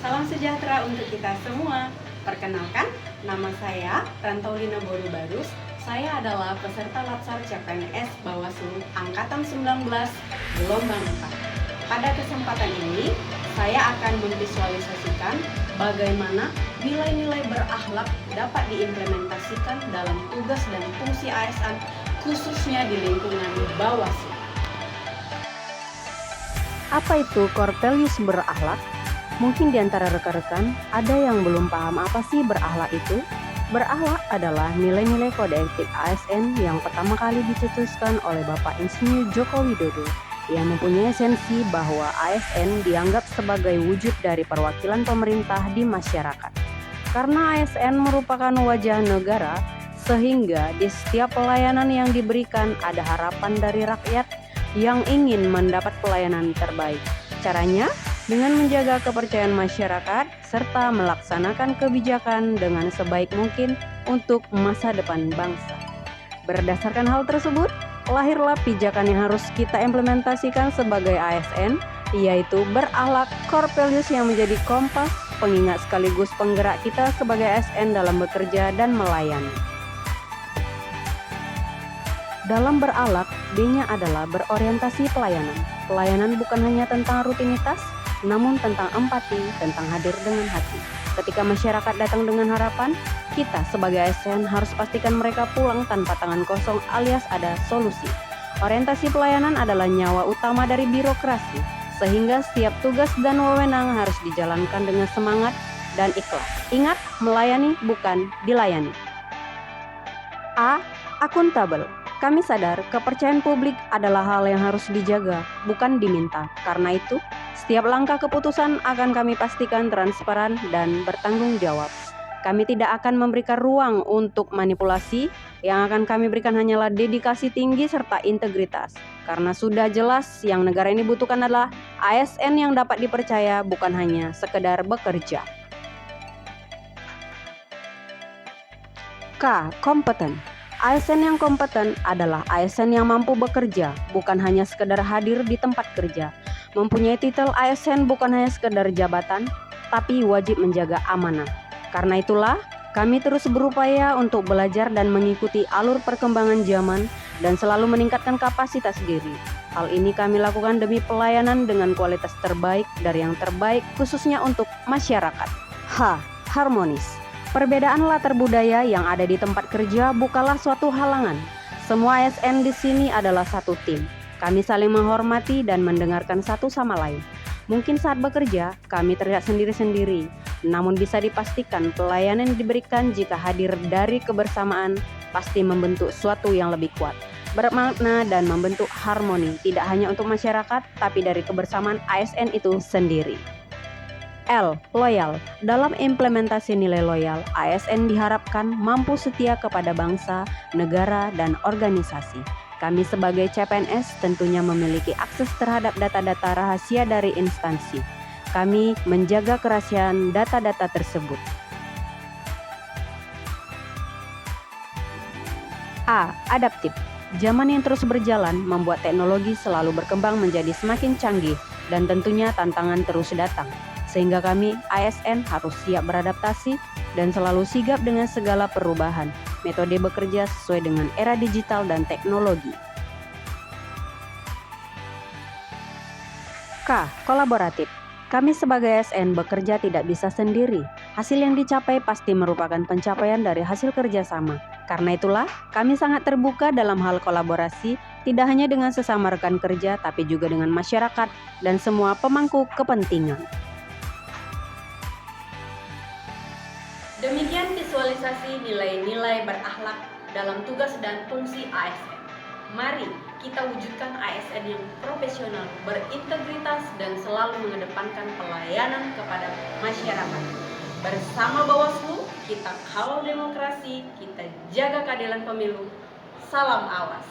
Salam sejahtera untuk kita semua. Perkenalkan, nama saya Rantaulina Boru Barus. Saya adalah peserta Latsar CPNS Bawaslu Angkatan 19 Gelombang 4. Pada kesempatan ini, saya akan memvisualisasikan bagaimana nilai-nilai berakhlak dapat diimplementasikan dalam tugas dan fungsi ASN, khususnya di lingkungan Bawaslu. Apa itu core values berakhlak? Mungkin di antara rekan-rekan ada yang belum paham apa sih berakhlak itu. Berakhlak adalah nilai-nilai kode etik ASN yang pertama kali dicetuskan oleh Bapak Insinyur Joko Widodo, yang mempunyai esensi bahwa ASN dianggap sebagai wujud dari perwakilan pemerintah di masyarakat. Karena ASN merupakan wajah negara, sehingga di setiap pelayanan yang diberikan ada harapan dari rakyat yang ingin mendapat pelayanan terbaik. Caranya dengan menjaga kepercayaan masyarakat serta melaksanakan kebijakan dengan sebaik mungkin untuk masa depan bangsa. Berdasarkan hal tersebut, lahirlah pijakan yang harus kita implementasikan sebagai ASN, yaitu berakhlak core values yang menjadi kompas, pengingat sekaligus penggerak kita sebagai ASN dalam bekerja dan melayani. Dalam berakhlak, B-nya adalah berorientasi pelayanan. Pelayanan bukan hanya tentang rutinitas, namun tentang empati, tentang hadir dengan hati. Ketika masyarakat datang dengan harapan, kita sebagai ASN harus pastikan mereka pulang tanpa tangan kosong alias ada solusi. Orientasi pelayanan adalah nyawa utama dari birokrasi, sehingga setiap tugas dan wewenang harus dijalankan dengan semangat dan ikhlas. Ingat, melayani bukan dilayani. A. Akuntabel. Kami sadar kepercayaan publik adalah hal yang harus dijaga, bukan diminta. Karena itu, setiap langkah keputusan akan kami pastikan transparan dan bertanggung jawab. Kami tidak akan memberikan ruang untuk manipulasi, yang akan kami berikan hanyalah dedikasi tinggi serta integritas. Karena sudah jelas yang negara ini butuhkan adalah ASN yang dapat dipercaya, bukan hanya sekedar bekerja. K. Kompeten. ASN yang kompeten adalah ASN yang mampu bekerja, bukan hanya sekedar hadir di tempat kerja. Mempunyai titel ASN bukan hanya sekedar jabatan, tapi wajib menjaga amanah. Karena itulah, kami terus berupaya untuk belajar dan mengikuti alur perkembangan zaman dan selalu meningkatkan kapasitas diri. Hal ini kami lakukan demi pelayanan dengan kualitas terbaik dari yang terbaik, khususnya untuk masyarakat. H. Harmonis. Perbedaan latar budaya yang ada di tempat kerja bukanlah suatu halangan. Semua ASN di sini adalah satu tim. Kami saling menghormati dan mendengarkan satu sama lain. Mungkin saat bekerja, kami terlihat sendiri-sendiri. Namun bisa dipastikan pelayanan yang diberikan jika hadir dari kebersamaan pasti membentuk suatu yang lebih kuat, bermakna dan membentuk harmoni tidak hanya untuk masyarakat, tapi dari kebersamaan ASN itu sendiri. L. Loyal. Dalam implementasi nilai loyal, ASN diharapkan mampu setia kepada bangsa, negara, dan organisasi. Kami sebagai CPNS tentunya memiliki akses terhadap data-data rahasia dari instansi. Kami menjaga kerahasiaan data-data tersebut. A. Adaptif. Zaman yang terus berjalan membuat teknologi selalu berkembang menjadi semakin canggih dan tentunya tantangan terus datang. Sehingga kami ASN harus siap beradaptasi dan selalu sigap dengan segala perubahan metode bekerja sesuai dengan era digital dan teknologi. K. Kolaboratif. Kami sebagai ASN bekerja tidak bisa sendiri. Hasil yang dicapai pasti merupakan pencapaian dari hasil kerjasama. Karena itulah, kami sangat terbuka dalam hal kolaborasi, tidak hanya dengan sesama rekan kerja, tapi juga dengan masyarakat dan semua pemangku kepentingan. Demikian visualisasi nilai-nilai berakhlak dalam tugas dan fungsi ASN. Mari kita wujudkan ASN yang profesional, berintegritas, dan selalu mengedepankan pelayanan kepada masyarakat. Bersama Bawaslu, kita kawal demokrasi, kita jaga keadilan pemilu. Salam awas.